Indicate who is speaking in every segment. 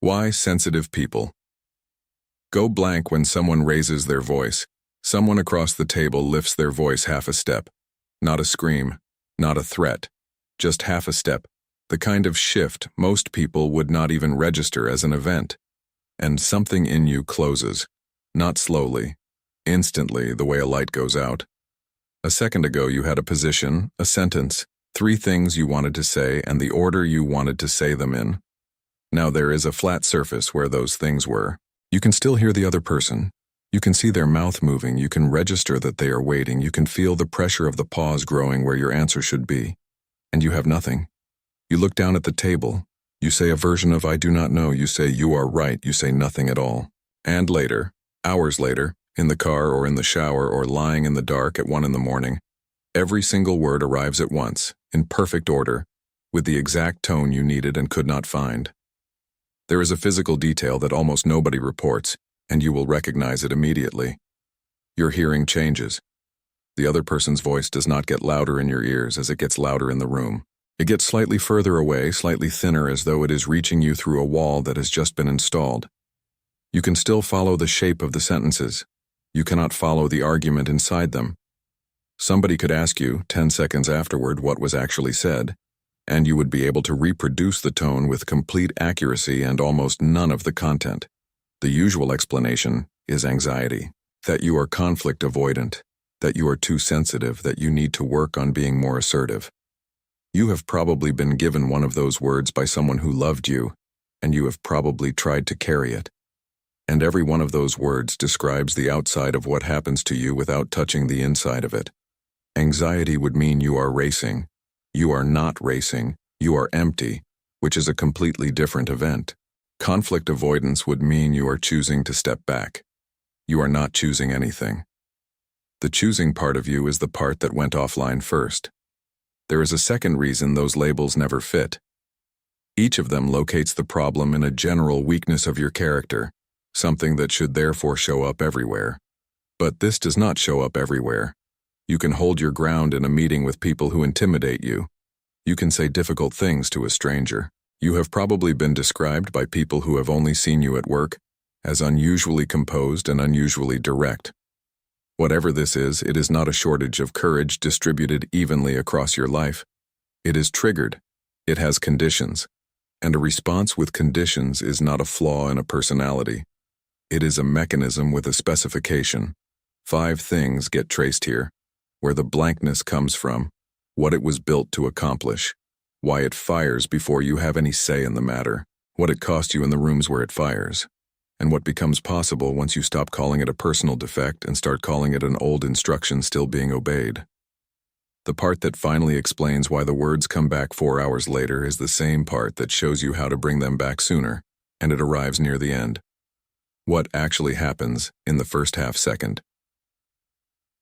Speaker 1: Why sensitive people? Go blank when someone raises their voice. Someone across the table lifts their voice half a step. Not a scream, not a threat, just half a step. The kind of shift most people would not even register as an event. And something in you closes. Not slowly, instantly, the way a light goes out. A second ago you had a position, a sentence, 3 things you wanted to say and the order you wanted to say them in. Now there is a flat surface where those things were. You can still hear the other person. You can see their mouth moving. You can register that they are waiting. You can feel the pressure of the pause growing where your answer should be. And you have nothing. You look down at the table. You say a version of I do not know. You say you are right. You say nothing at all. And later, hours later, in the car or in the shower or lying in the dark at 1 a.m, every single word arrives at once, in perfect order, with the exact tone you needed and could not find. There is a physical detail that almost nobody reports, and you will recognize it immediately. Your hearing changes. The other person's voice does not get louder in your ears as it gets louder in the room. It gets slightly further away, slightly thinner, as though it is reaching you through a wall that has just been installed. You can still follow the shape of the sentences. You cannot follow the argument inside them. Somebody could ask you, 10 seconds afterward, what was actually said, and you would be able to reproduce the tone with complete accuracy and almost none of the content. The usual explanation is anxiety, that you are conflict avoidant, that you are too sensitive, that you need to work on being more assertive. You have probably been given one of those words by someone who loved you, and you have probably tried to carry it. And every one of those words describes the outside of what happens to you without touching the inside of it. Anxiety would mean you are racing. You are not racing. You are empty, which is a completely different event. Conflict avoidance would mean you are choosing to step back. You are not choosing anything. The choosing part of you is the part that went offline first. There is a second reason those labels never fit. Each of them locates the problem in a general weakness of your character, something that should therefore show up everywhere. But this does not show up everywhere. You can hold your ground in a meeting with people who intimidate you. You can say difficult things to a stranger. You have probably been described by people who have only seen you at work as unusually composed and unusually direct. Whatever this is, it is not a shortage of courage distributed evenly across your life. It is triggered. It has conditions. And a response with conditions is not a flaw in a personality. It is a mechanism with a specification. 5 things get traced here: where the blankness comes from, what it was built to accomplish, why it fires before you have any say in the matter, what it cost you in the rooms where it fires, and what becomes possible once you stop calling it a personal defect and start calling it an old instruction still being obeyed. The part that finally explains why the words come back 4 hours later is the same part that shows you how to bring them back sooner, and it arrives near the end. What actually happens in the first half second?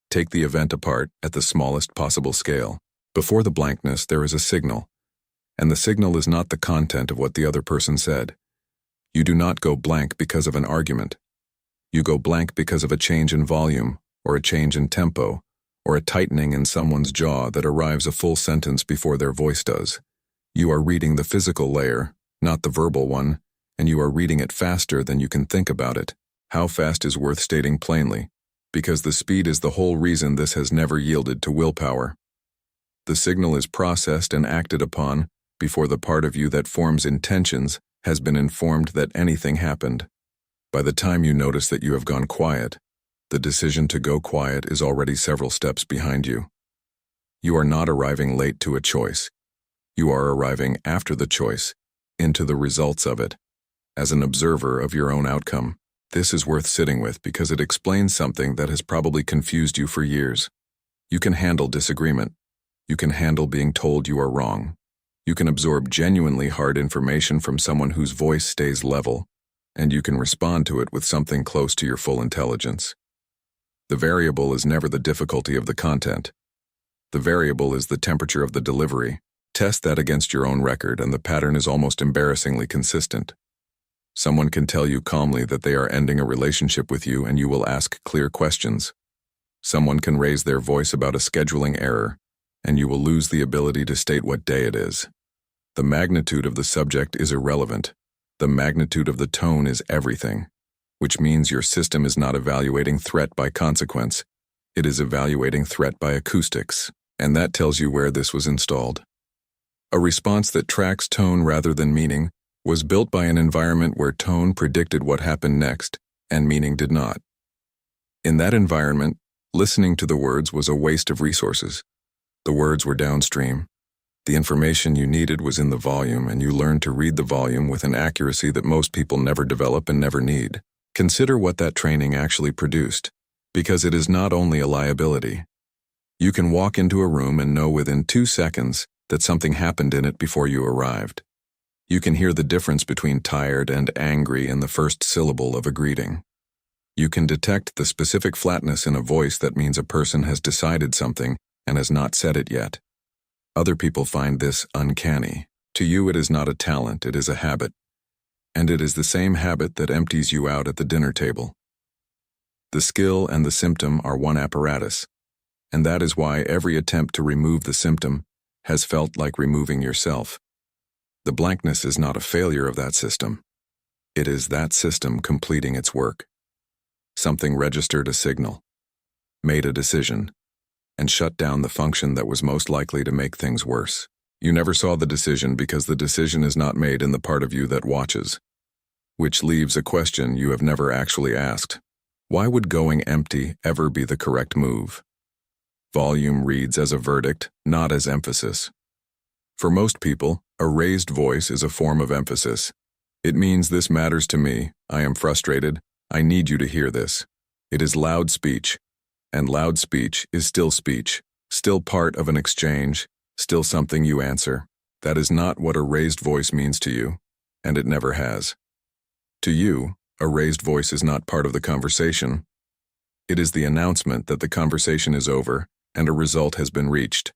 Speaker 1: Take the event apart at the smallest possible scale. Before the blankness, there is a signal, and the signal is not the content of what the other person said. You do not go blank because of an argument. You go blank because of a change in volume, or a change in tempo, or a tightening in someone's jaw that arrives a full sentence before their voice does. You are reading the physical layer, not the verbal one, and you are reading it faster than you can think about it. How fast is worth stating plainly, because the speed is the whole reason this has never yielded to willpower. The signal is processed and acted upon before the part of you that forms intentions has been informed that anything happened. By the time you notice that you have gone quiet, the decision to go quiet is already several steps behind you. You are not arriving late to a choice. You are arriving after the choice, into the results of it, as an observer of your own outcome. This is worth sitting with because it explains something that has probably confused you for years. You can handle disagreement. You can handle being told you are wrong. You can absorb genuinely hard information from someone whose voice stays level, and you can respond to it with something close to your full intelligence. The variable is never the difficulty of the content. The variable is the temperature of the delivery. Test that against your own record, and the pattern is almost embarrassingly consistent. Someone can tell you calmly that they are ending a relationship with you, and you will ask clear questions. Someone can raise their voice about a scheduling error, and you will lose the ability to state what day it is. The magnitude of the subject is irrelevant. The magnitude of the tone is everything, which means your system is not evaluating threat by consequence. It is evaluating threat by acoustics, and that tells you where this was installed. A response that tracks tone rather than meaning was built by an environment where tone predicted what happened next, and meaning did not. In that environment, listening to the words was a waste of resources. The words were downstream. The information you needed was in the volume, and you learned to read the volume with an accuracy that most people never develop and never need. Consider what that training actually produced, because it is not only a liability. You can walk into a room and know within 2 seconds that something happened in it before you arrived. You can hear the difference between tired and angry in the first syllable of a greeting. You can detect the specific flatness in a voice that means a person has decided something and has not said it yet. Other people find this uncanny. To you, it is not a talent, it is a habit. And it is the same habit that empties you out at the dinner table. The skill and the symptom are one apparatus, and that is why every attempt to remove the symptom has felt like removing yourself. The blankness is not a failure of that system. It is that system completing its work. Something registered a signal, made a decision, and shut down the function that was most likely to make things worse. You never saw the decision because the decision is not made in the part of you that watches, which leaves a question you have never actually asked. Why would going empty ever be the correct move? Volume reads as a verdict, not as emphasis. For most people, a raised voice is a form of emphasis. It means this matters to me, I am frustrated, I need you to hear this. It is loud speech. And loud speech is still speech, still part of an exchange, still something you answer. That is not what a raised voice means to you, and it never has. To you, a raised voice is not part of the conversation. It is the announcement that the conversation is over and a result has been reached.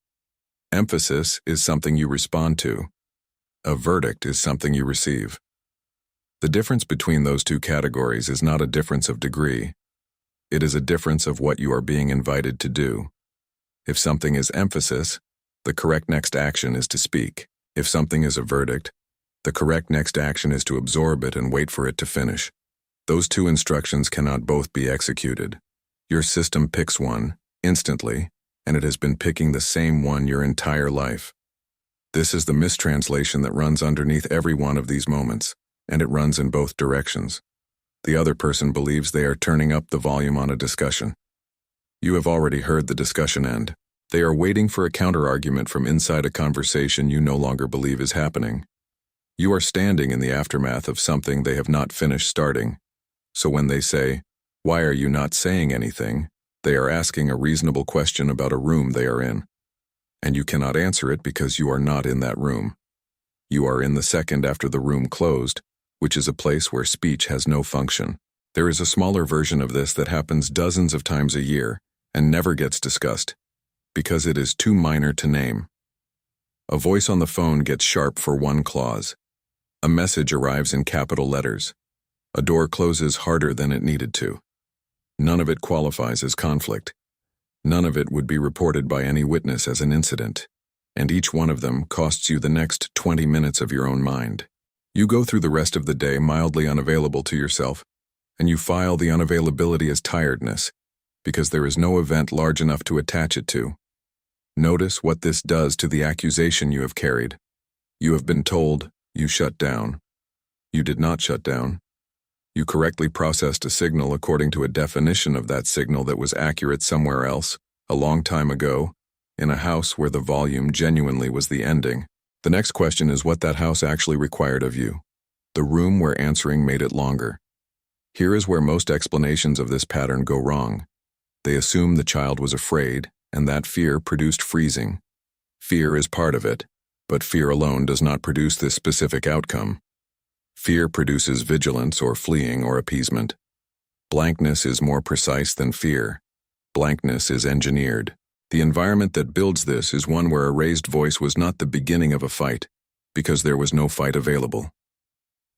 Speaker 1: Emphasis is something you respond to. A verdict is something you receive. The difference between those two categories is not a difference of degree. It is a difference of what you are being invited to do. If something is emphasis, the correct next action is to speak. If something is a verdict, the correct next action is to absorb it and wait for it to finish. Those two instructions cannot both be executed. Your system picks one, instantly, and it has been picking the same one your entire life. This is the mistranslation that runs underneath every one of these moments, and it runs in both directions. The other person believes they are turning up the volume on a discussion. You have already heard the discussion end. They are waiting for a counterargument from inside a conversation you no longer believe is happening. You are standing in the aftermath of something they have not finished starting. So when they say, "Why are you not saying anything?" they are asking a reasonable question about a room they are in. And you cannot answer it because you are not in that room. You are in the second after the room closed, which is a place where speech has no function. There is a smaller version of this that happens dozens of times a year and never gets discussed, because it is too minor to name. A voice on the phone gets sharp for one clause. A message arrives in capital letters. A door closes harder than it needed to. None of it qualifies as conflict. None of it would be reported by any witness as an incident, and each one of them costs you the next 20 minutes of your own mind. You go through the rest of the day mildly unavailable to yourself, and you file the unavailability as tiredness, because there is no event large enough to attach it to. Notice what this does to the accusation you have carried. You have been told, you shut down. You did not shut down. You correctly processed a signal according to a definition of that signal that was accurate somewhere else, a long time ago, in a house where the volume genuinely was the ending. The next question is what that house actually required of you. The room where answering made it longer. Here is where most explanations of this pattern go wrong. They assume the child was afraid, and that fear produced freezing. Fear is part of it, but fear alone does not produce this specific outcome. Fear produces vigilance or fleeing or appeasement. Blankness is more precise than fear. Blankness is engineered. The environment that builds this is one where a raised voice was not the beginning of a fight, because there was no fight available.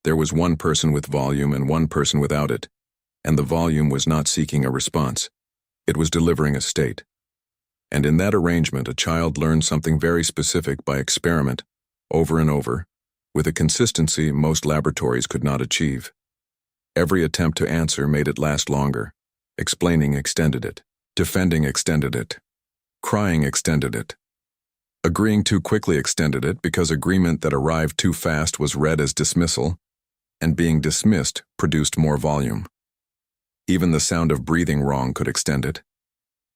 Speaker 1: There was one person with volume and one person without it, and the volume was not seeking a response. It was delivering a state. And in that arrangement, a child learned something very specific by experiment, over and over, with a consistency most laboratories could not achieve. Every attempt to answer made it last longer. Explaining extended it. Defending extended it. Crying extended it. Agreeing too quickly extended it because agreement that arrived too fast was read as dismissal, and being dismissed produced more volume. Even the sound of breathing wrong could extend it.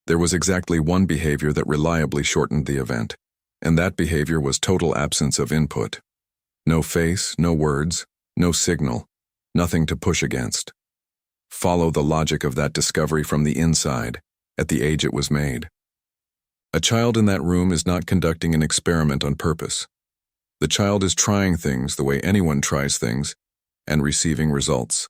Speaker 1: There was exactly one behavior that reliably shortened the event, and that behavior was total absence of input. No face, no words, no signal, nothing to push against. Follow the logic of that discovery from the inside, at the age it was made. A child in that room is not conducting an experiment on purpose. The child is trying things the way anyone tries things, and receiving results.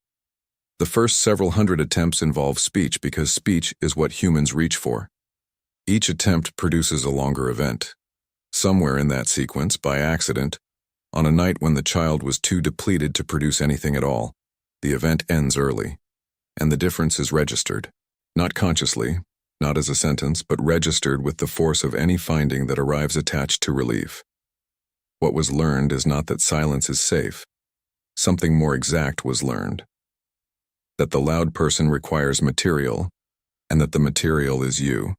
Speaker 1: The first several hundred attempts involve speech because speech is what humans reach for. Each attempt produces a longer event. Somewhere in that sequence, by accident, on a night when the child was too depleted to produce anything at all, the event ends early, and the difference is registered, not consciously, not as a sentence, but registered with the force of any finding that arrives attached to relief. What was learned is not that silence is safe. Something more exact was learned. That the loud person requires material, and that the material is you.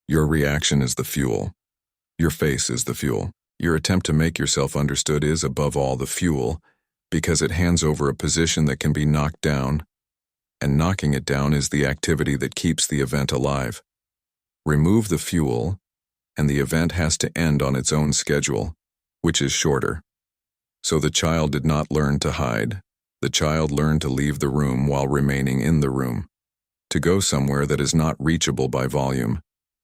Speaker 1: Your reaction is the fuel. Your face is the fuel. Your attempt to make yourself understood is, above all, the fuel, because it hands over a position that can be knocked down, and knocking it down is the activity that keeps the event alive. Remove the fuel, and the event has to end on its own schedule, which is shorter. So the child did not learn to hide. The child learned to leave the room while remaining in the room, to go somewhere that is not reachable by volume,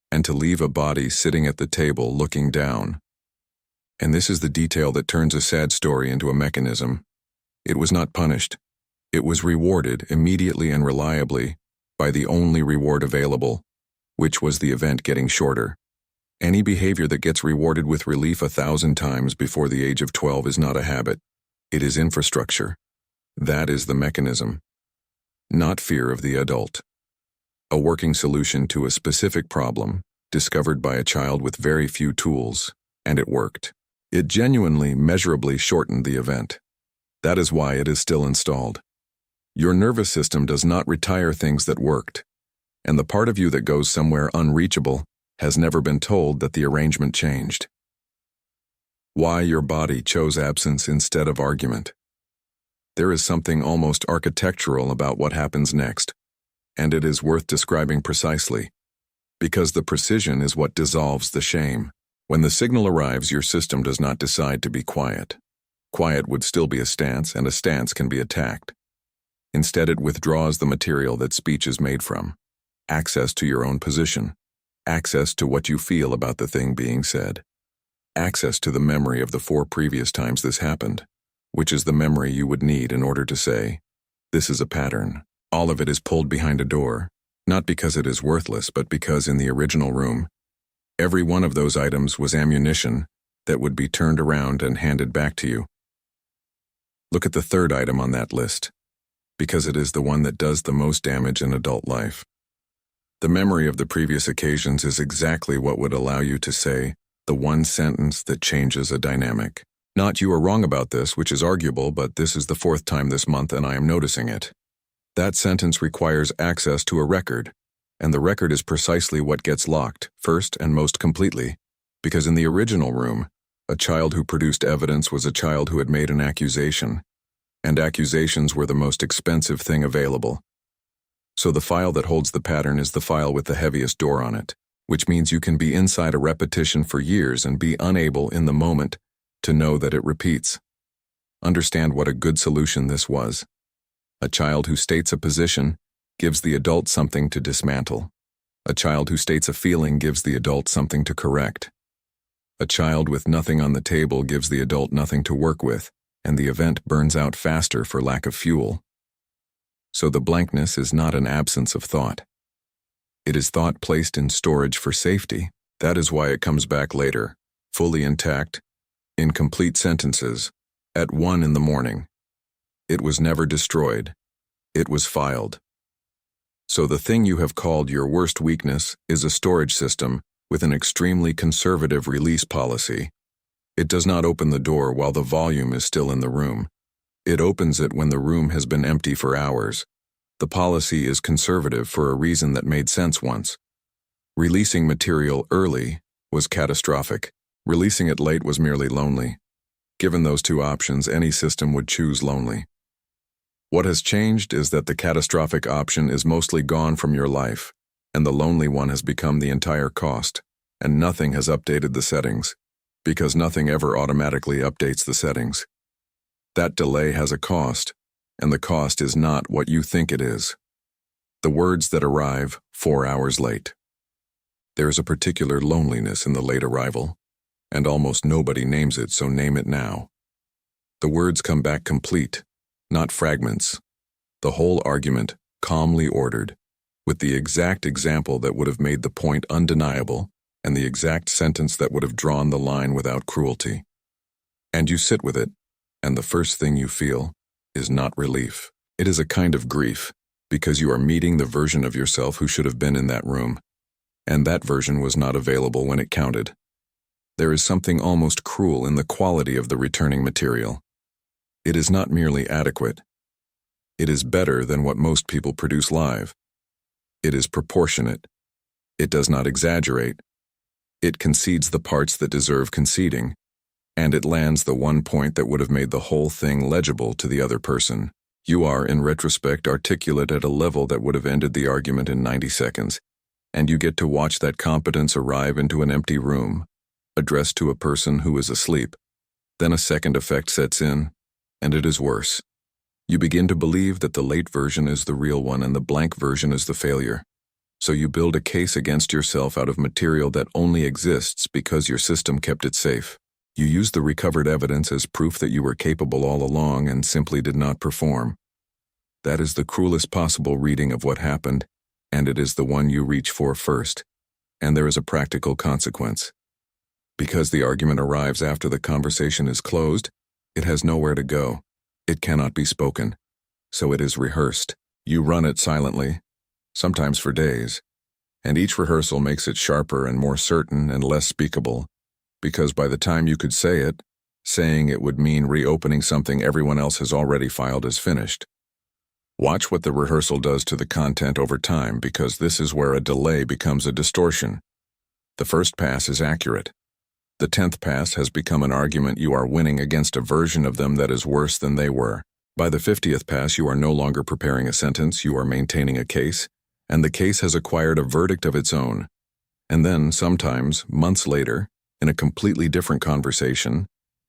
Speaker 1: and to leave a body sitting at the table looking down. And this is the detail that turns a sad story into a mechanism. It was not punished. It was rewarded immediately and reliably by the only reward available, which was the event getting shorter. Any behavior that gets rewarded with relief 1,000 times before the age of 12 is not a habit. It is infrastructure. That is the mechanism. Not fear of the adult. A working solution to a specific problem, discovered by a child with very few tools, and it worked. It genuinely, measurably shortened the event. That is why it is still installed. Your nervous system does not retire things that worked, and the part of you that goes somewhere unreachable has never been told that the arrangement changed. Why your body chose absence instead of argument. There is something almost architectural about what happens next, and it is worth describing precisely, because the precision is what dissolves the shame. When the signal arrives, your system does not decide to be quiet. Quiet would still be a stance, and a stance can be attacked. Instead, it withdraws the material that speech is made from. Access to your own position. Access to what you feel about the thing being said. Access to the memory of the 4 previous times this happened, which is the memory you would need in order to say, this is a pattern. All of it is pulled behind a door, not because it is worthless, but because in the original room, every one of those items was ammunition that would be turned around and handed back to you. Look at the 3rd item on that list, because it is the one that does the most damage in adult life. The memory of the previous occasions is exactly what would allow you to say the one sentence that changes a dynamic. Not you are wrong about this, which is arguable, but this is the 4th time this month and I am noticing it. That sentence requires access to a record, and the record is precisely what gets locked, first and most completely, because in the original room, a child who produced evidence was a child who had made an accusation, and accusations were the most expensive thing available. So the file that holds the pattern is the file with the heaviest door on it, which means you can be inside a repetition for years and be unable in the moment to know that it repeats. Understand what a good solution this was. A child who states a position gives the adult something to dismantle. A child who states a feeling gives the adult something to correct. A child with nothing on the table gives the adult nothing to work with, and the event burns out faster for lack of fuel. So the blankness is not an absence of thought. It is thought placed in storage for safety. That is why it comes back later, fully intact, in complete sentences, at 1 in the morning. It was never destroyed. It was filed. So the thing you have called your worst weakness is a storage system with an extremely conservative release policy. It does not open the door while the volume is still in the room. It opens it when the room has been empty for hours. The policy is conservative for a reason that made sense once. Releasing material early was catastrophic. Releasing it late was merely lonely. Given those two options, any system would choose lonely. What has changed is that the catastrophic option is mostly gone from your life, and the lonely one has become the entire cost, and nothing has updated the settings, because nothing ever automatically updates the settings. That delay has a cost, and the cost is not what you think it is. The words that arrive 4 hours late. There is a particular loneliness in the late arrival, and almost nobody names it, so name it now. The words come back complete, not fragments. The whole argument, calmly ordered, with the exact example that would have made the point undeniable, and the exact sentence that would have drawn the line without cruelty. And you sit with it, and the first thing you feel is not relief. It is a kind of grief, because you are meeting the version of yourself who should have been in that room, and that version was not available when it counted. There is something almost cruel in the quality of the returning material. It is not merely adequate. It is better than what most people produce live. It is proportionate. It does not exaggerate. It concedes the parts that deserve conceding, and it lands the one point that would have made the whole thing legible to the other person. You are, in retrospect, articulate at a level that would have ended the argument in 90 seconds, and you get to watch that competence arrive into an empty room, addressed to a person who is asleep. Then a second effect sets in, and it is worse. You begin to believe that the late version is the real one and the blank version is the failure. So you build a case against yourself out of material that only exists because your system kept it safe. You use the recovered evidence as proof that you were capable all along and simply did not perform. That is the cruelest possible reading of what happened, and it is the one you reach for first. And there is a practical consequence. Because the argument arrives after the conversation is closed, it has nowhere to go. It cannot be spoken. So it is rehearsed. You run it silently, sometimes for days, and each rehearsal makes it sharper and more certain and less speakable, because by the time you could say it, saying it would mean reopening something everyone else has already filed as finished. Watch what the rehearsal does to the content over time, because this is where a delay becomes a distortion. The first pass is accurate. The 10th pass has become an argument you are winning against a version of them that is worse than they were. By the 50th pass, you are no longer preparing a sentence, you are maintaining a case, and the case has acquired a verdict of its own. And then, sometimes, months later, in a completely different conversation,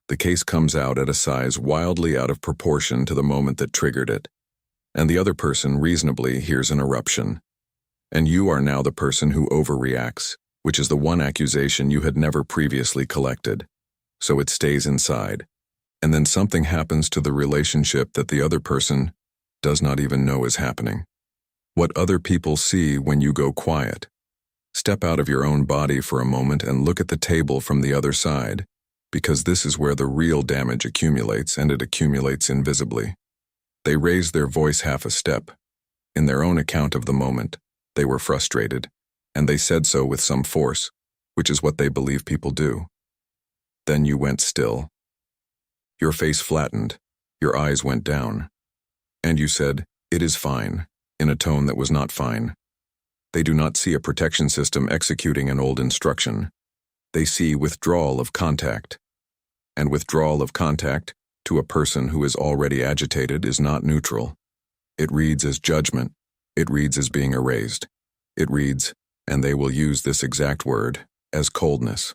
Speaker 1: the case comes out at a size wildly out of proportion to the moment that triggered it, and the other person reasonably hears an eruption. And you are now the person who overreacts, which is the one accusation you had never previously collected. So it stays inside. And then something happens to the relationship that the other person does not even know is happening. What other people see when you go quiet. Step out of your own body for a moment and look at the table from the other side, because this is where the real damage accumulates, and it accumulates invisibly. They raised their voice half a step. In their own account of the moment, they were frustrated, and they said so with some force, which is what they believe people do. Then you went still. Your face flattened, your eyes went down, and you said, "It is fine," in a tone that was not fine. They do not see a protection system executing an old instruction. They see withdrawal of contact. And withdrawal of contact, to a person who is already agitated, is not neutral. It reads as judgment. It reads as being erased. It reads, and they will use this exact word, as coldness.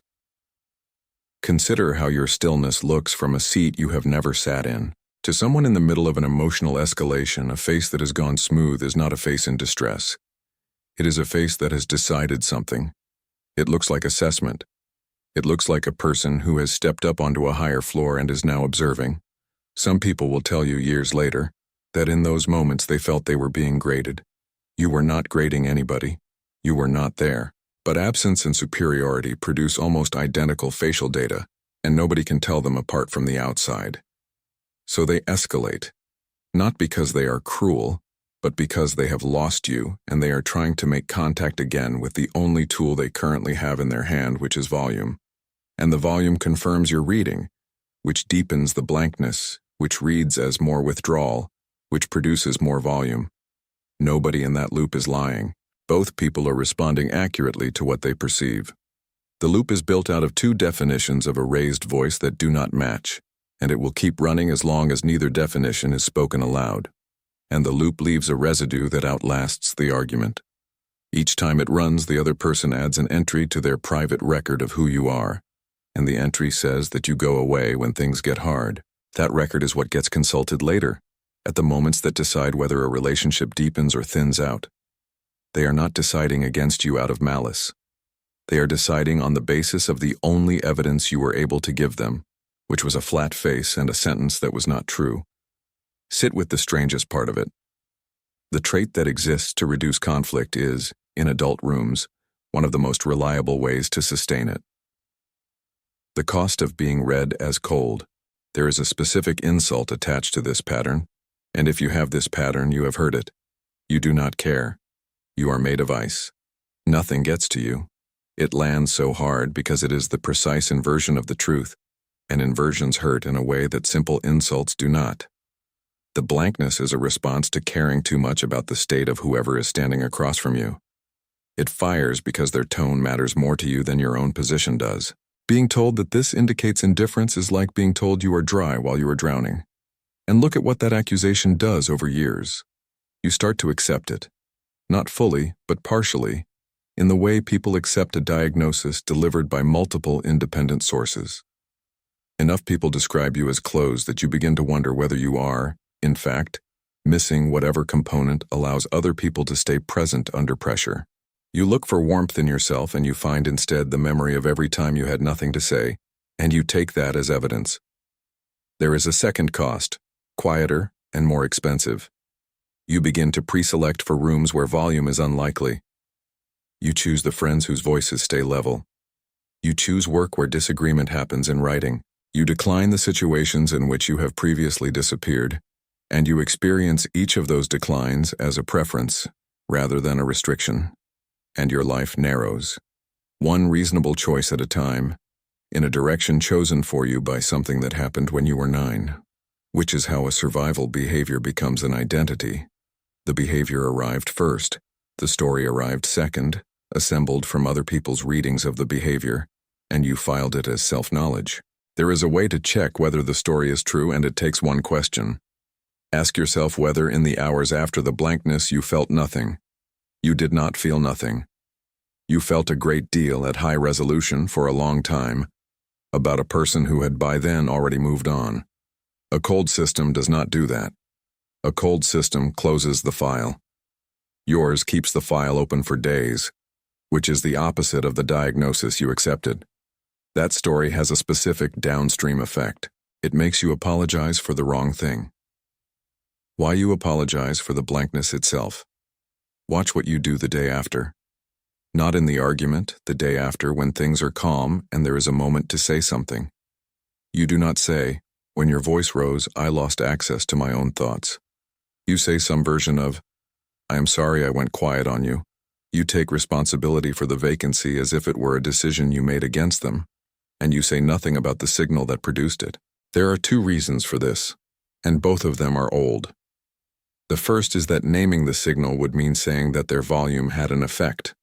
Speaker 1: Consider how your stillness looks from a seat you have never sat in. To someone in the middle of an emotional escalation, a face that has gone smooth is not a face in distress. It is a face that has decided something. It looks like assessment. It looks like a person who has stepped up onto a higher floor and is now observing. Some people will tell you years later that in those moments they felt they were being graded. You were not grading anybody. You were not there. But absence and superiority produce almost identical facial data, and nobody can tell them apart from the outside. So they escalate, not because they are cruel, but because they have lost you and they are trying to make contact again with the only tool they currently have in their hand, which is volume. And the volume confirms your reading, which deepens the blankness, which reads as more withdrawal, which produces more volume. Nobody in that loop is lying. Both people are responding accurately to what they perceive. The loop is built out of two definitions of a raised voice that do not match, and it will keep running as long as neither definition is spoken aloud. And the loop leaves a residue that outlasts the argument. Each time it runs, the other person adds an entry to their private record of who you are, and the entry says that you go away when things get hard. That record is what gets consulted later, at the moments that decide whether a relationship deepens or thins out. They are not deciding against you out of malice. They are deciding on the basis of the only evidence you were able to give them, which was a flat face and a sentence that was not true. Sit with the strangest part of it. The trait that exists to reduce conflict is, in adult rooms, one of the most reliable ways to sustain it. The cost of being read as cold. There is a specific insult attached to this pattern, and if you have this pattern, you have heard it. You do not care. You are made of ice. Nothing gets to you. It lands so hard because it is the precise inversion of the truth, and inversions hurt in a way that simple insults do not. The blankness is a response to caring too much about the state of whoever is standing across from you. It fires because their tone matters more to you than your own position does. Being told that this indicates indifference is like being told you are dry while you are drowning. And look at what that accusation does over years. You start to accept it. Not fully, but partially, in the way people accept a diagnosis delivered by multiple independent sources. Enough people describe you as closed that you begin to wonder whether you are, in fact, missing whatever component allows other people to stay present under pressure. You look for warmth in yourself and you find instead the memory of every time you had nothing to say, and you take that as evidence. There is a second cost, quieter and more expensive. You begin to pre-select for rooms where volume is unlikely. You choose the friends whose voices stay level. You choose work where disagreement happens in writing. You decline the situations in which you have previously disappeared, and you experience each of those declines as a preference rather than a restriction. And your life narrows, one reasonable choice at a time, in a direction chosen for you by something that happened when you were 9, which is how a survival behavior becomes an identity. The behavior arrived first, the story arrived second, assembled from other people's readings of the behavior, and you filed it as self-knowledge. There is a way to check whether the story is true, and it takes one question. Ask yourself whether in the hours after the blankness you felt nothing. You did not feel nothing. You felt a great deal at high resolution for a long time, about a person who had by then already moved on. A cold system does not do that. A cold system closes the file. Yours keeps the file open for days, which is the opposite of the diagnosis you accepted. That story has a specific downstream effect. It makes you apologize for the wrong thing. Why you apologize for the blankness itself. Watch what you do the day after. Not in the argument, the day after when things are calm and there is a moment to say something. You do not say, when your voice rose, I lost access to my own thoughts. You say some version of, I am sorry I went quiet on you. You take responsibility for the vacancy as if it were a decision you made against them, and you say nothing about the signal that produced it. There are two reasons for this, and both of them are old. The first is that naming the signal would mean saying that their volume had an effect,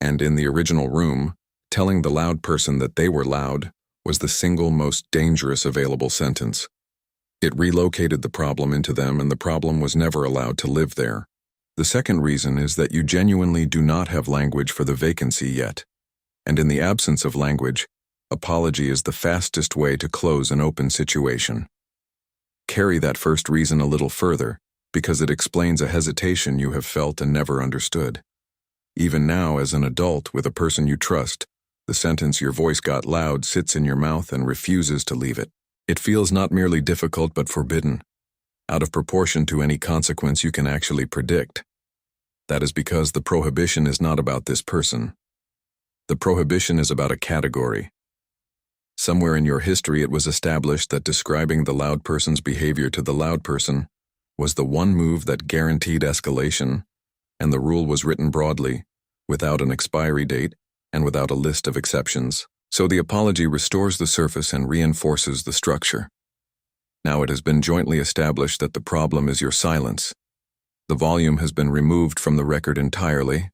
Speaker 1: and in the original room, telling the loud person that they were loud was the single most dangerous available sentence. It relocated the problem into them, and the problem was never allowed to live there. The second reason is that you genuinely do not have language for the vacancy yet, and in the absence of language, apology is the fastest way to close an open situation. Carry that first reason a little further, because it explains a hesitation you have felt and never understood. Even now, as an adult with a person you trust, the sentence your voice got loud sits in your mouth and refuses to leave it. It feels not merely difficult but forbidden, out of proportion to any consequence you can actually predict. That is because the prohibition is not about this person. The prohibition is about a category. Somewhere in your history it was established that describing the loud person's behavior to the loud person was the one move that guaranteed escalation, and the rule was written broadly, without an expiry date and without a list of exceptions. So the apology restores the surface and reinforces the structure. Now it has been jointly established that the problem is your silence. The volume has been removed from the record entirely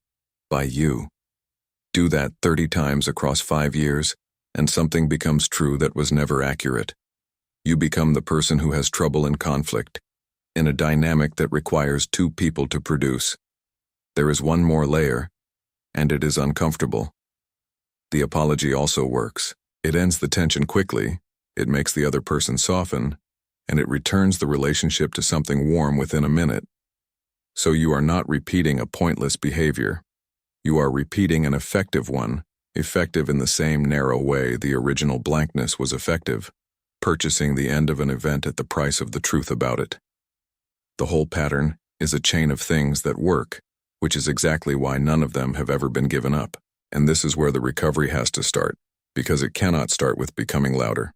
Speaker 1: by you. Do that 30 times across 5 years, and something becomes true that was never accurate. You become the person who has trouble in conflict, in a dynamic that requires 2 people to produce. There is one more layer, and it is uncomfortable. The apology also works. It ends the tension quickly, it makes the other person soften, and it returns the relationship to something warm within a minute. So you are not repeating a pointless behavior. You are repeating an effective one, effective in the same narrow way the original blankness was effective, purchasing the end of an event at the price of the truth about it. The whole pattern is a chain of things that work, which is exactly why none of them have ever been given up. And this is where the recovery has to start, because it cannot start with becoming louder.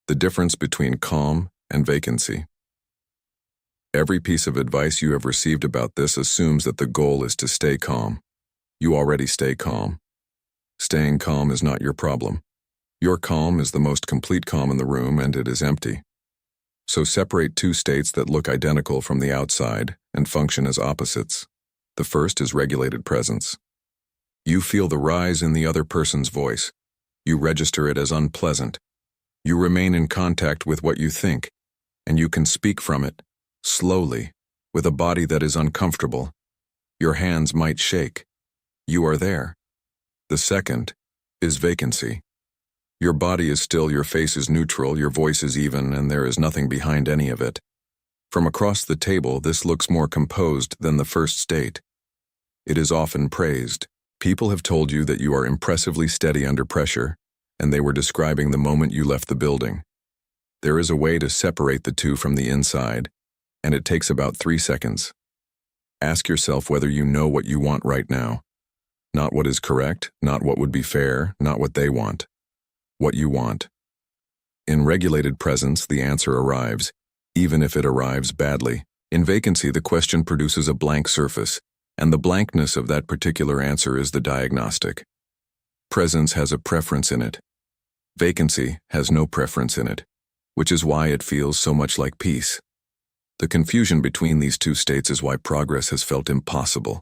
Speaker 1: The difference between calm and vacancy. Every piece of advice you have received about this assumes that the goal is to stay calm. You already stay calm. Staying calm is not your problem. Your calm is the most complete calm in the room, and it is empty. So separate 2 states that look identical from the outside and function as opposites. The first is regulated presence. You feel the rise in the other person's voice. You register it as unpleasant. You remain in contact with what you think, and you can speak from it, slowly, with a body that is uncomfortable. Your hands might shake. You are there. The second is vacancy. Your body is still, your face is neutral, your voice is even, and there is nothing behind any of it. From across the table, this looks more composed than the first state. It is often praised. People have told you that you are impressively steady under pressure, and they were describing the moment you left the building. There is a way to separate the two from the inside, and it takes about 3 seconds. Ask yourself whether you know what you want right now. Not what is correct, not what would be fair, not what they want. What you want. In regulated presence, the answer arrives, even if it arrives badly. In vacancy, the question produces a blank surface, and the blankness of that particular answer is the diagnostic. Presence has a preference in it. Vacancy has no preference in it, which is why it feels so much like peace. The confusion between these 2 states is why progress has felt impossible.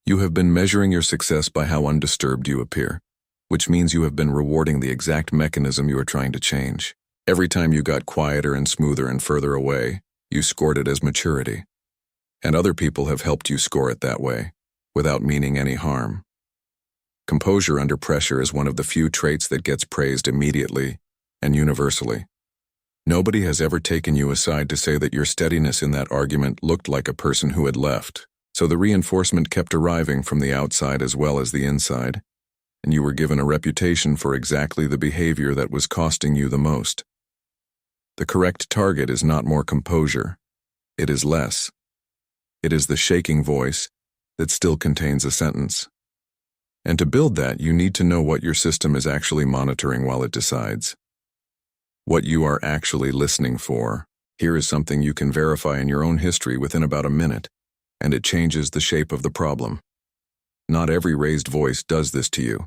Speaker 1: You have been measuring your success by how undisturbed you appear, which means you have been rewarding the exact mechanism you are trying to change. Every time you got quieter and smoother and further away, you scored it as maturity. And other people have helped you score it that way, without meaning any harm. Composure under pressure is one of the few traits that gets praised immediately and universally. Nobody has ever taken you aside to say that your steadiness in that argument looked like a person who had left, so the reinforcement kept arriving from the outside as well as the inside, and you were given a reputation for exactly the behavior that was costing you the most. The correct target is not more composure, it is less. It is the shaking voice that still contains a sentence. And to build that, you need to know what your system is actually monitoring while it decides. What you are actually listening for. Here is something you can verify in your own history within about a minute, and it changes the shape of the problem. Not every raised voice does this to you.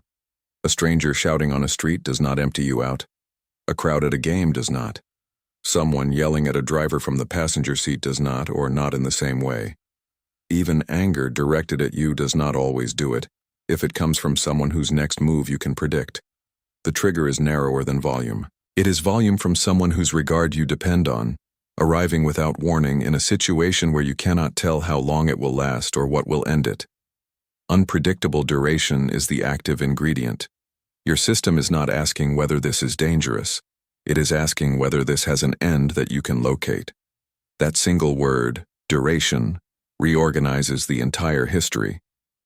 Speaker 1: A stranger shouting on a street does not empty you out. A crowd at a game does not. Someone yelling at a driver from the passenger seat does not, or not in the same way. Even anger directed at you does not always do it, if it comes from someone whose next move you can predict. The trigger is narrower than volume. It is volume from someone whose regard you depend on, arriving without warning in a situation where you cannot tell how long it will last or what will end it. Unpredictable duration is the active ingredient. Your system is not asking whether this is dangerous. It is asking whether this has an end that you can locate. That single word, duration, reorganizes the entire history.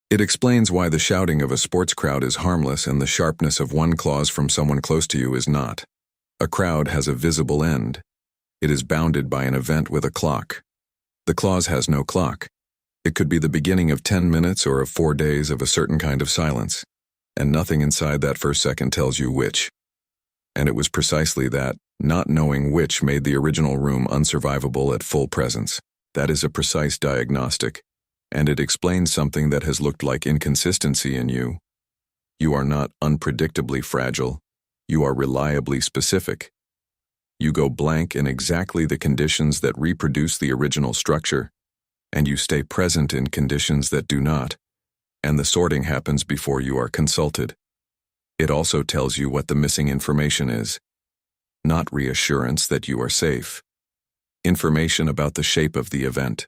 Speaker 1: It explains why the shouting of a sports crowd is harmless and the sharpness of one clause from someone close to you is not. A crowd has a visible end. It is bounded by an event with a clock. The clause has no clock. It could be the beginning of 10 minutes or of 4 days of a certain kind of silence, and nothing inside that first second tells you which. And it was precisely that, not knowing which, made the original room unsurvivable at full presence. That is a precise diagnostic, and it explains something that has looked like inconsistency in you. You are not unpredictably fragile. You are reliably specific. You go blank in exactly the conditions that reproduce the original structure, and you stay present in conditions that do not, and the sorting happens before you are consulted. It also tells you what the missing information is. Not reassurance that you are safe. Information about the shape of the event.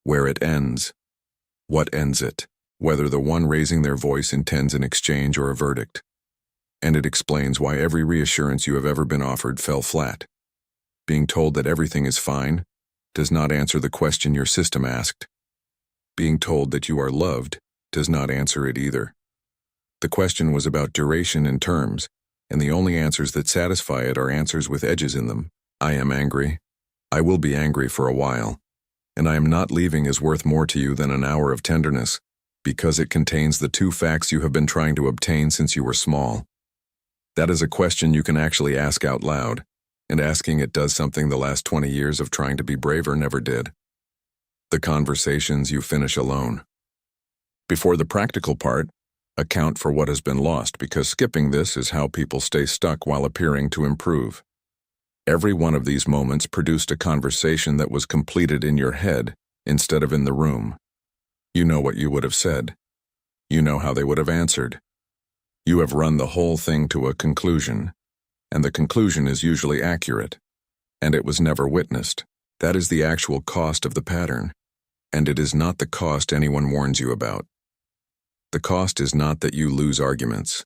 Speaker 1: Where it ends. What ends it. Whether the one raising their voice intends an exchange or a verdict. And it explains why every reassurance you have ever been offered fell flat. Being told that everything is fine does not answer the question your system asked. Being told that you are loved does not answer it either. The question was about duration and terms, and the only answers that satisfy it are answers with edges in them. I am angry. I will be angry for a while. And I am not leaving is worth more to you than an hour of tenderness, because it contains the two facts you have been trying to obtain since you were small. That is a question you can actually ask out loud, and asking it does something the last 20 years of trying to be braver never did. The conversations you finish alone. Before the practical part, account for what has been lost, because skipping this is how people stay stuck while appearing to improve. Every one of these moments produced a conversation that was completed in your head instead of in the room. You know what you would have said. You know how they would have answered. You have run the whole thing to a conclusion, and the conclusion is usually accurate, and it was never witnessed. That is the actual cost of the pattern, and it is not the cost anyone warns you about. The cost is not that you lose arguments.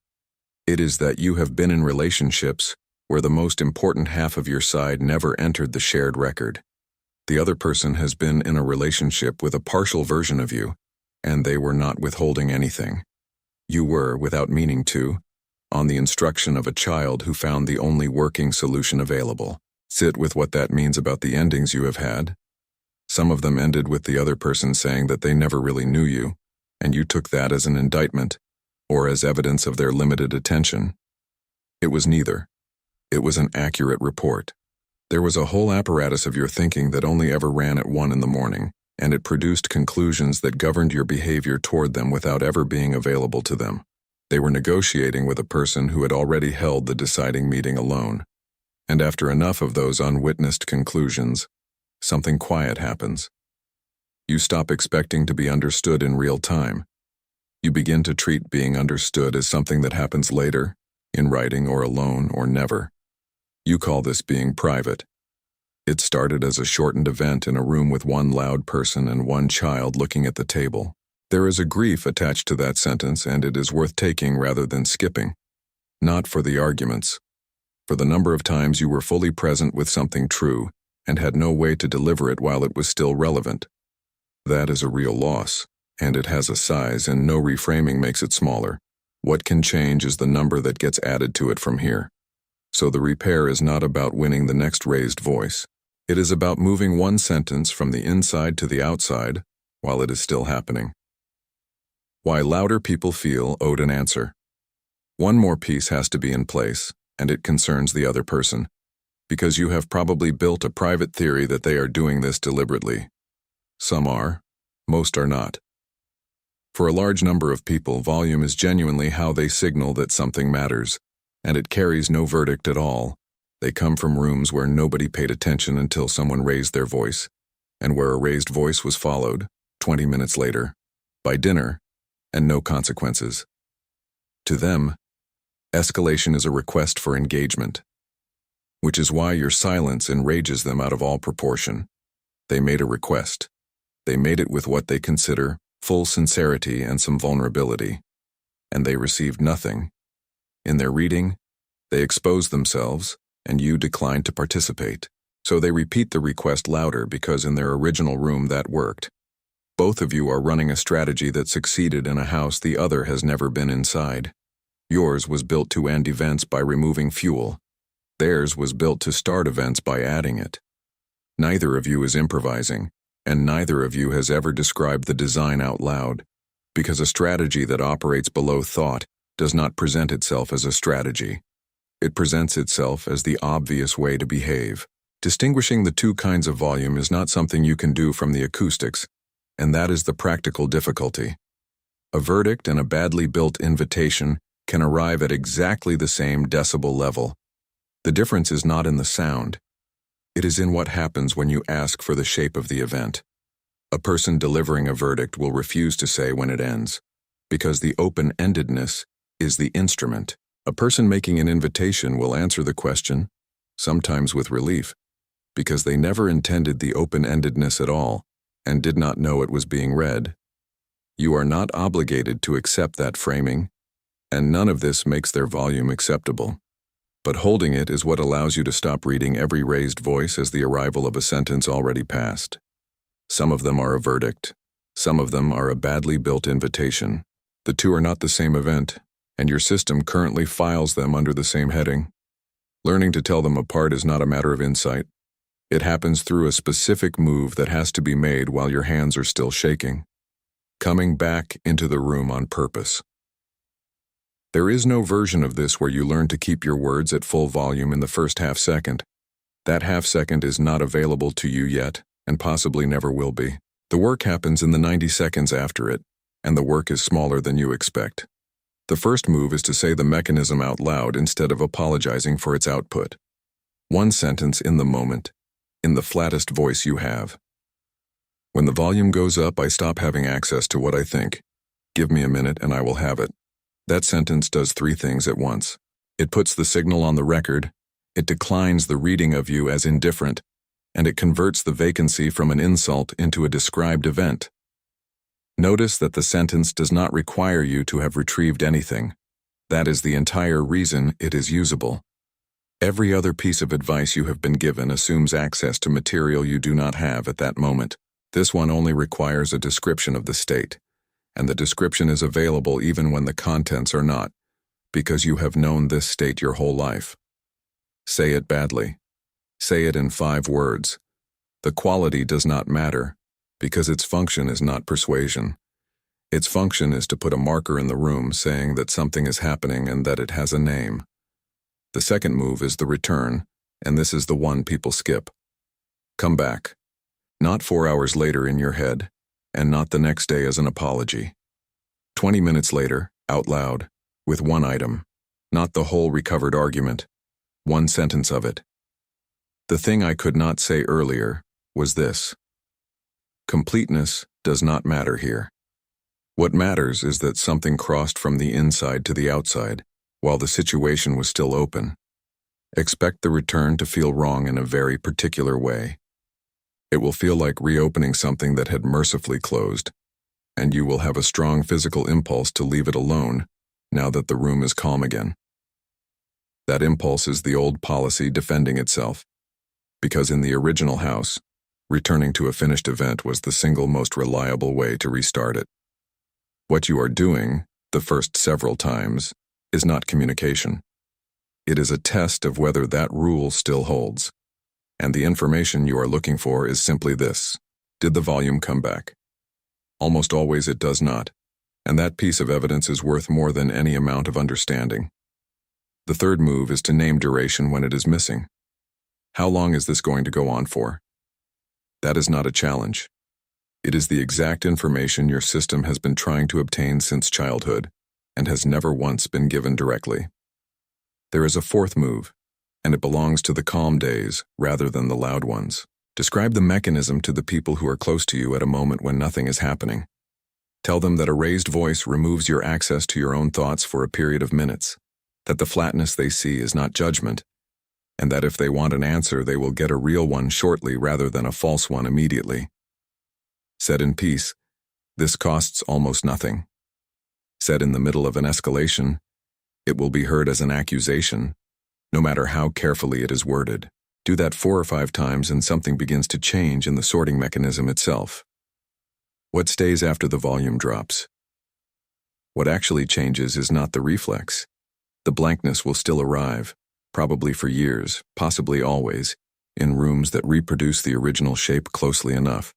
Speaker 1: It is that you have been in relationships where the most important half of your side never entered the shared record. The other person has been in a relationship with a partial version of you, and they were not withholding anything. You were, without meaning to, on the instruction of a child who found the only working solution available. Sit with what that means about the endings you have had. Some of them ended with the other person saying that they never really knew you, and you took that as an indictment, or as evidence of their limited attention. It was neither. It was an accurate report. There was a whole apparatus of your thinking that only ever ran at 1 in the morning, and it produced conclusions that governed your behavior toward them without ever being available to them. They were negotiating with a person who had already held the deciding meeting alone. And after enough of those unwitnessed conclusions, something quiet happens. You stop expecting to be understood in real time. You begin to treat being understood as something that happens later, in writing or alone or never. You call this being private. It started as a shortened event in a room with one loud person and one child looking at the table. There is a grief attached to that sentence, and it is worth taking rather than skipping. Not for the arguments. For the number of times you were fully present with something true and had no way to deliver it while it was still relevant. That is a real loss, and it has a size, and no reframing makes it smaller. What can change is the number that gets added to it from here. So the repair is not about winning the next raised voice. It is about moving one sentence from the inside to the outside while it is still happening. Why louder people feel owed an answer. One more piece has to be in place, and it concerns the other person, because you have probably built a private theory that they are doing this deliberately. Some are, most are not. For a large number of people, volume is genuinely how they signal that something matters, and it carries no verdict at all. They come from rooms where nobody paid attention until someone raised their voice, and where a raised voice was followed, 20 minutes later, by dinner, and no consequences. To them, escalation is a request for engagement, which is why your silence enrages them out of all proportion. They made a request. They made it with what they consider full sincerity and some vulnerability, and they received nothing. In their reading, they expose themselves, and you decline to participate. So they repeat the request louder because in their original room that worked. Both of you are running a strategy that succeeded in a house the other has never been inside. Yours was built to end events by removing fuel. Theirs was built to start events by adding it. Neither of you is improvising, and neither of you has ever described the design out loud, because a strategy that operates below thought does not present itself as a strategy. It presents itself as the obvious way to behave. Distinguishing the two kinds of volume is not something you can do from the acoustics, and that is the practical difficulty. A verdict and a badly built invitation can arrive at exactly the same decibel level. The difference is not in the sound. It is in what happens when you ask for the shape of the event. A person delivering a verdict will refuse to say when it ends, because the open-endedness is the instrument. A person making an invitation will answer the question, sometimes with relief, because they never intended the open-endedness at all and did not know it was being read. You are not obligated to accept that framing, and none of this makes their volume acceptable. But holding it is what allows you to stop reading every raised voice as the arrival of a sentence already passed. Some of them are a verdict. Some of them are a badly built invitation. The two are not the same event, and your system currently files them under the same heading. Learning to tell them apart is not a matter of insight. It happens through a specific move that has to be made while your hands are still shaking. Coming back into the room on purpose. There is no version of this where you learn to keep your words at full volume in the first half second. That half second is not available to you yet, and possibly never will be. The work happens in the 90 seconds after it, and the work is smaller than you expect. The first move is to say the mechanism out loud instead of apologizing for its output. One sentence in the moment, in the flattest voice you have. When the volume goes up, I stop having access to what I think. Give me a minute and I will have it. That sentence does three things at once. It puts the signal on the record, it declines the reading of you as indifferent, and it converts the vacancy from an insult into a described event. Notice that the sentence does not require you to have retrieved anything. That is the entire reason it is usable. Every other piece of advice you have been given assumes access to material you do not have at that moment. This one only requires a description of the state, and the description is available even when the contents are not, because you have known this state your whole life. Say it badly. Say it in 5 words. The quality does not matter, because its function is not persuasion. Its function is to put a marker in the room saying that something is happening and that it has a name. The second move is the return, and this is the one people skip. Come back. Not 4 hours later in your head, and not the next day as an apology. 20 minutes later, out loud, with one item, not the whole recovered argument, one sentence of it. The thing I could not say earlier was this. Completeness does not matter here. What matters is that something crossed from the inside to the outside, while the situation was still open. Expect the return to feel wrong in a very particular way. It will feel like reopening something that had mercifully closed, and you will have a strong physical impulse to leave it alone now that the room is calm again. That impulse is the old policy defending itself, because in the original house, returning to a finished event was the single most reliable way to restart it. What you are doing, the first several times, is not communication. It is a test of whether that rule still holds. And the information you are looking for is simply this. Did the volume come back? Almost always it does not, and that piece of evidence is worth more than any amount of understanding. The third move is to name duration when it is missing. How long is this going to go on for? That is not a challenge. It is the exact information your system has been trying to obtain since childhood, and has never once been given directly. There is a fourth move, and it belongs to the calm days rather than the loud ones. Describe the mechanism to the people who are close to you at a moment when nothing is happening. Tell them that a raised voice removes your access to your own thoughts for a period of minutes, that the flatness they see is not judgment, and that if they want an answer, they will get a real one shortly rather than a false one immediately. Said in peace, this costs almost nothing. Said in the middle of an escalation, it will be heard as an accusation, no matter how carefully it is worded. Do that 4 or 5 times and something begins to change in the sorting mechanism itself. What stays after the volume drops? What actually changes is not the reflex. The blankness will still arrive, probably for years, possibly always, in rooms that reproduce the original shape closely enough.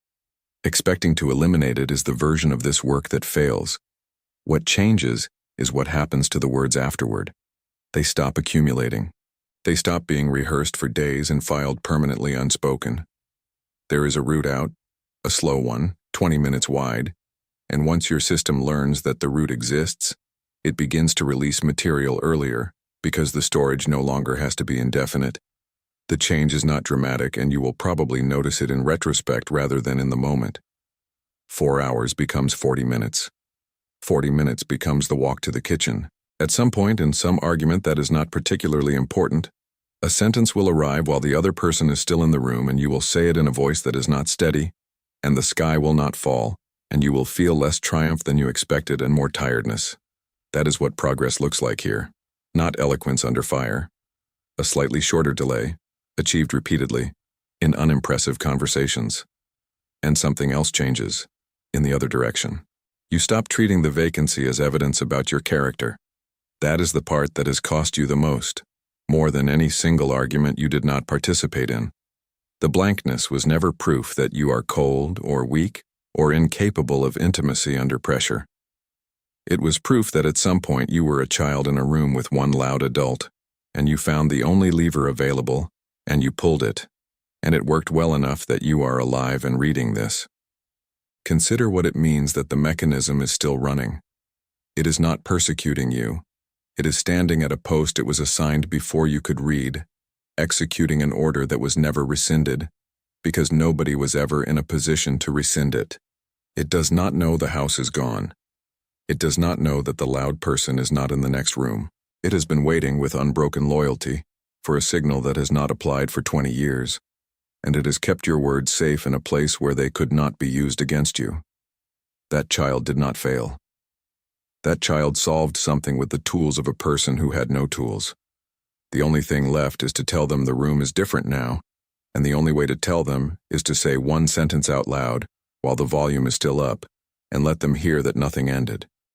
Speaker 1: Expecting to eliminate it is the version of this work that fails. What changes is what happens to the words afterward. They stop accumulating. They stop being rehearsed for days and filed permanently unspoken. There is a route out, a slow one, 20 minutes wide, And once your system learns that the root exists, it begins to release material earlier because the storage no longer has to be indefinite. The change is not dramatic, and you will probably notice it in retrospect rather than in the moment. 4 hours becomes 40 minutes. 40 minutes becomes the walk to the kitchen. At some point in some argument that is not particularly important, a sentence will arrive while the other person is still in the room, and you will say it in a voice that is not steady, and the sky will not fall, and you will feel less triumph than you expected and more tiredness. That is what progress looks like here. Not eloquence under fire. A slightly shorter delay, achieved repeatedly, in unimpressive conversations. And something else changes, in the other direction. You stop treating the vacancy as evidence about your character. That is the part that has cost you the most, more than any single argument you did not participate in. The blankness was never proof that you are cold or weak or incapable of intimacy under pressure. It was proof that at some point you were a child in a room with one loud adult, and you found the only lever available, and you pulled it, and it worked well enough that you are alive and reading this. Consider what it means that the mechanism is still running. It is not persecuting you. It is standing at a post it was assigned before you could read, executing an order that was never rescinded, because nobody was ever in a position to rescind it. It does not know the house is gone. It does not know that the loud person is not in the next room. It has been waiting with unbroken loyalty for a signal that has not applied for 20 years, and it has kept your words safe in a place where they could not be used against you. That child did not fail. That child solved something with the tools of a person who had no tools. The only thing left is to tell them the room is different now, and the only way to tell them is to say one sentence out loud while the volume is still up, and let them hear that nothing ended.